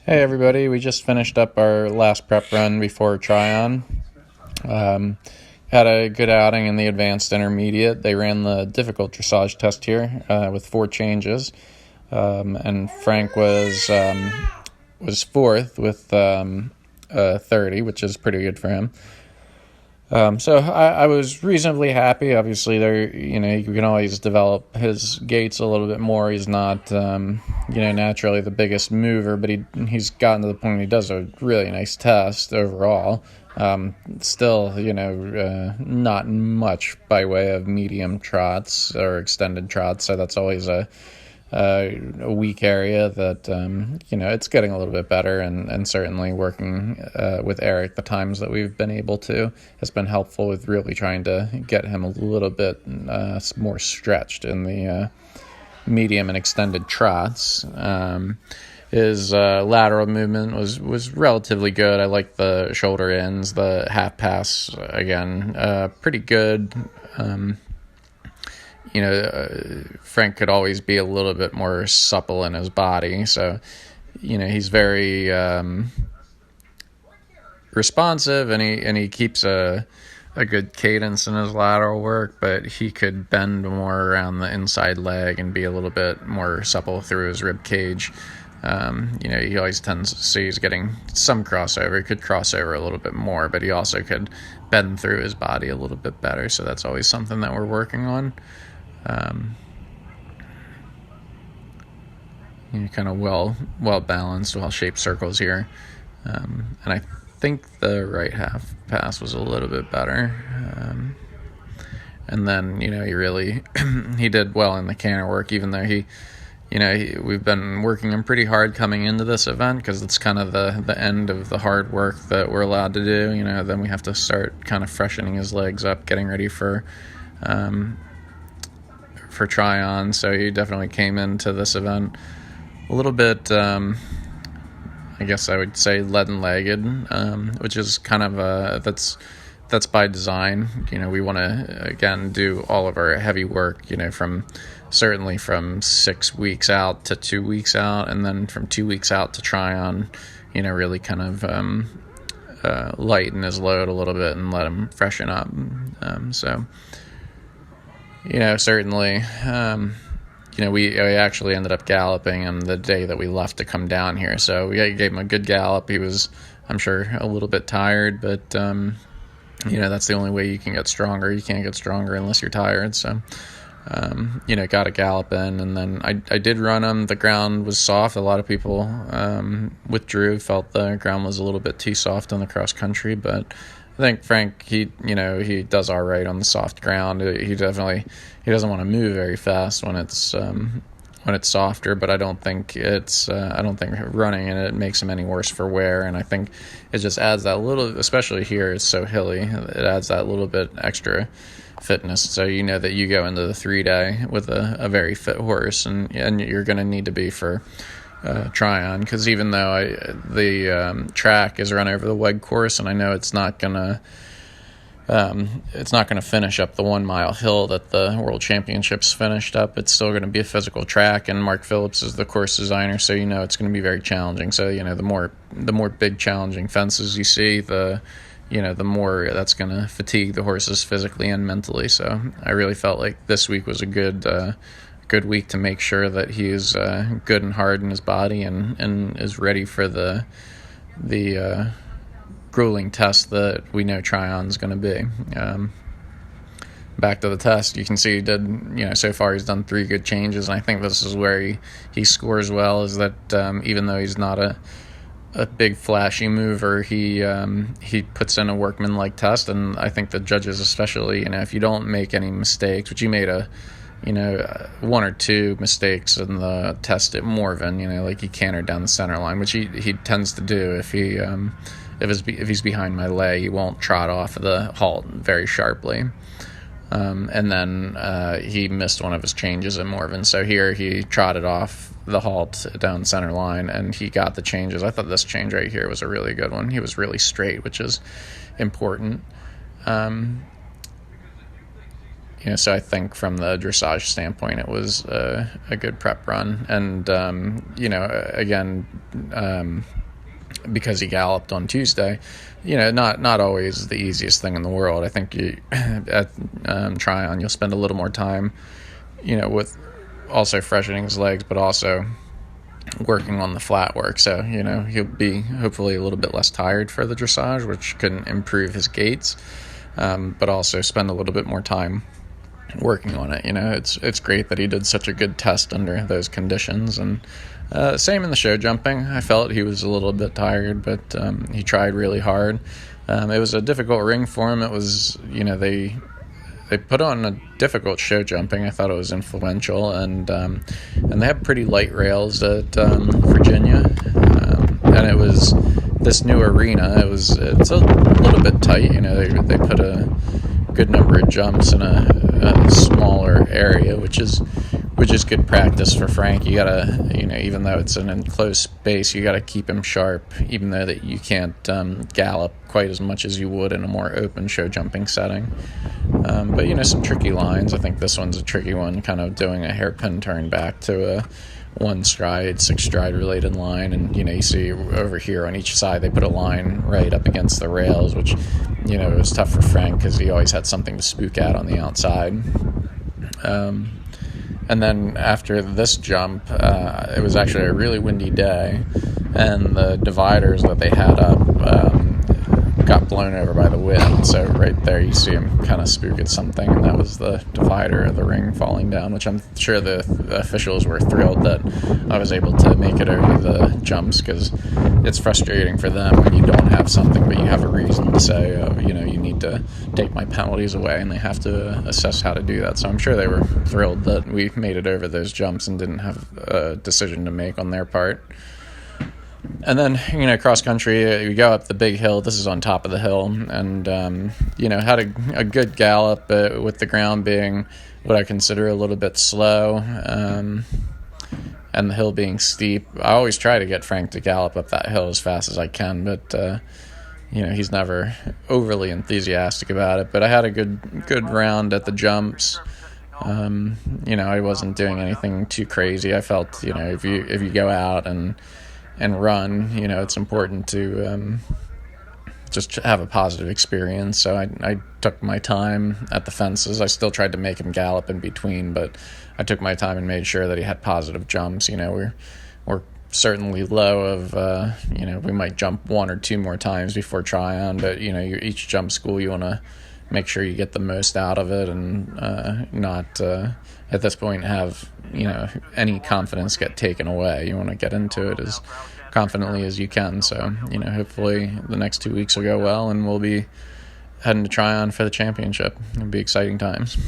Hey everybody, we just finished up our last prep run before Tryon. Um, Had a good outing in the advanced intermediate. They ran the difficult dressage test here with 4 changes, and Frank was fourth with 30, which is pretty good for him. So I was reasonably happy. Obviously, you can always develop his gaits a little bit more. He's not, naturally the biggest mover, but he's gotten to the point where he does a really nice test overall. Still, not much by way of medium trots or extended trots, so that's always a weak area that it's getting a little bit better, and certainly working with Eric the times that we've been able to has been helpful with really trying to get him a little bit more stretched in the medium and extended trots. His lateral movement was relatively good. I like the shoulder ins, the half pass again, pretty good. Frank could always be a little bit more supple in his body. So, he's very responsive, and he keeps a good cadence in his lateral work, but he could bend more around the inside leg and be a little bit more supple through his rib cage. He always tends to see he's getting some crossover. He could cross over a little bit more, but he also could bend through his body a little bit better. So that's always something that we're working on. Kind of well balanced, well shaped circles here, and I think the right half pass was a little bit better, and then he really he did well in the canter work, even though we've been working him pretty hard coming into this event because it's kind of the end of the hard work that we're allowed to do. Then we have to start kind of freshening his legs up, getting ready for Tryon. So he definitely came into this event a little bit, I guess I would say leaden-legged, which is kind of that's by design. We want to again do all of our heavy work, certainly from 6 weeks out to 2 weeks out, and then from 2 weeks out to Tryon, really kind of lighten his load a little bit and let him freshen up. Certainly, we actually ended up galloping him the day that we left to come down here. So we gave him a good gallop. He was, I'm sure, a little bit tired, but, that's the only way you can get stronger. You can't get stronger unless you're tired. So, got a gallop in, and then I did run him. The ground was soft. A lot of people withdrew, felt the ground was a little bit too soft on the cross country, but I think Frank, he does all right on the soft ground. He doesn't want to move very fast when it's softer, but I don't think running in it makes him any worse for wear. And I think it just adds that little, especially here, it's so hilly, it adds that little bit extra fitness. So that you go into the 3-day with a very fit horse, and you're going to need to be for Tryon, because even though the track is run over the WEG course, and I know it's not gonna finish up the 1 mile hill that the World Championships finished up. It's still going to be a physical track, and Mark Phillips is the course designer, so it's going to be very challenging. So the more big challenging fences you see, the more that's going to fatigue the horses physically and mentally. So I really felt like this week was a good week to make sure that he is good and hard in his body and is ready for the grueling test that we know Tryon's going to be. Back to the test, you can see he did, so far he's done 3 good changes, and I think this is where he scores well, is that even though he's not a big flashy mover, he puts in a workman-like test, and I think the judges especially, if you don't make any mistakes, which he made 1 or 2 mistakes in the test at Morven, like he cantered down the center line, which he tends to do. If he's behind my leg, he won't trot off of the halt very sharply. And then he missed one of his changes at Morven. So here he trotted off the halt down center line, and he got the changes. I thought this change right here was a really good one. He was really straight, which is important. So I think from the dressage standpoint, it was a good prep run. And, again, because he galloped on Tuesday, not always the easiest thing in the world. I think at Tryon, you'll spend a little more time, with also freshening his legs, but also working on the flat work. So, he'll be hopefully a little bit less tired for the dressage, which can improve his gaits, but also spend a little bit more time working on it. It's great that he did such a good test under those conditions. And same in the show jumping. I felt he was a little bit tired, but he tried really hard. It was a difficult ring for him. It was, they put on a difficult show jumping. I thought it was influential, and they have pretty light rails at Virginia, and it was this new arena. It's a little bit tight. They put a good number of jumps in a smaller area, which is good practice for Frank. You gotta, even though it's an enclosed space, you gotta keep him sharp, even though that you can't gallop quite as much as you would in a more open show jumping setting. But some tricky lines. I think this one's a tricky one, kind of doing a hairpin turn back to a 6 stride related line, and you see over here on each side they put a line right up against the rails, which it was tough for Frank because he always had something to spook at on the outside. And then after this jump, it was actually a really windy day, and the dividers that they had up got blown over by the wind. So right there you see him kind of spook at something, and that was the divider of the ring falling down, which I'm sure the officials were thrilled that I was able to make it over the jumps, because it's frustrating for them when you don't have something but you have a reason to say, you need to take my penalties away, and they have to assess how to do that. So I'm sure they were thrilled that we made it over those jumps and didn't have a decision to make on their part. And then, cross country, you go up the big hill. This is on top of the hill, and, had a good gallop with the ground being what I consider a little bit slow, and the hill being steep. I always try to get Frank to gallop up that hill as fast as I can, but, he's never overly enthusiastic about it. But I had a good round at the jumps. I wasn't doing anything too crazy. I felt, if you go out and run, it's important to just have a positive experience. So I took my time at the fences. I still tried to make him gallop in between, but I took my time and made sure that he had positive jumps. We're certainly low of, we might jump 1 or 2 more times before Tryon, but, each jump school, you want to make sure you get the most out of it, and not at this point have any confidence get taken away. You want to get into it as confidently as you can. So hopefully the next 2 weeks will go well, and we'll be heading to Tryon for the championship. It'll be exciting times.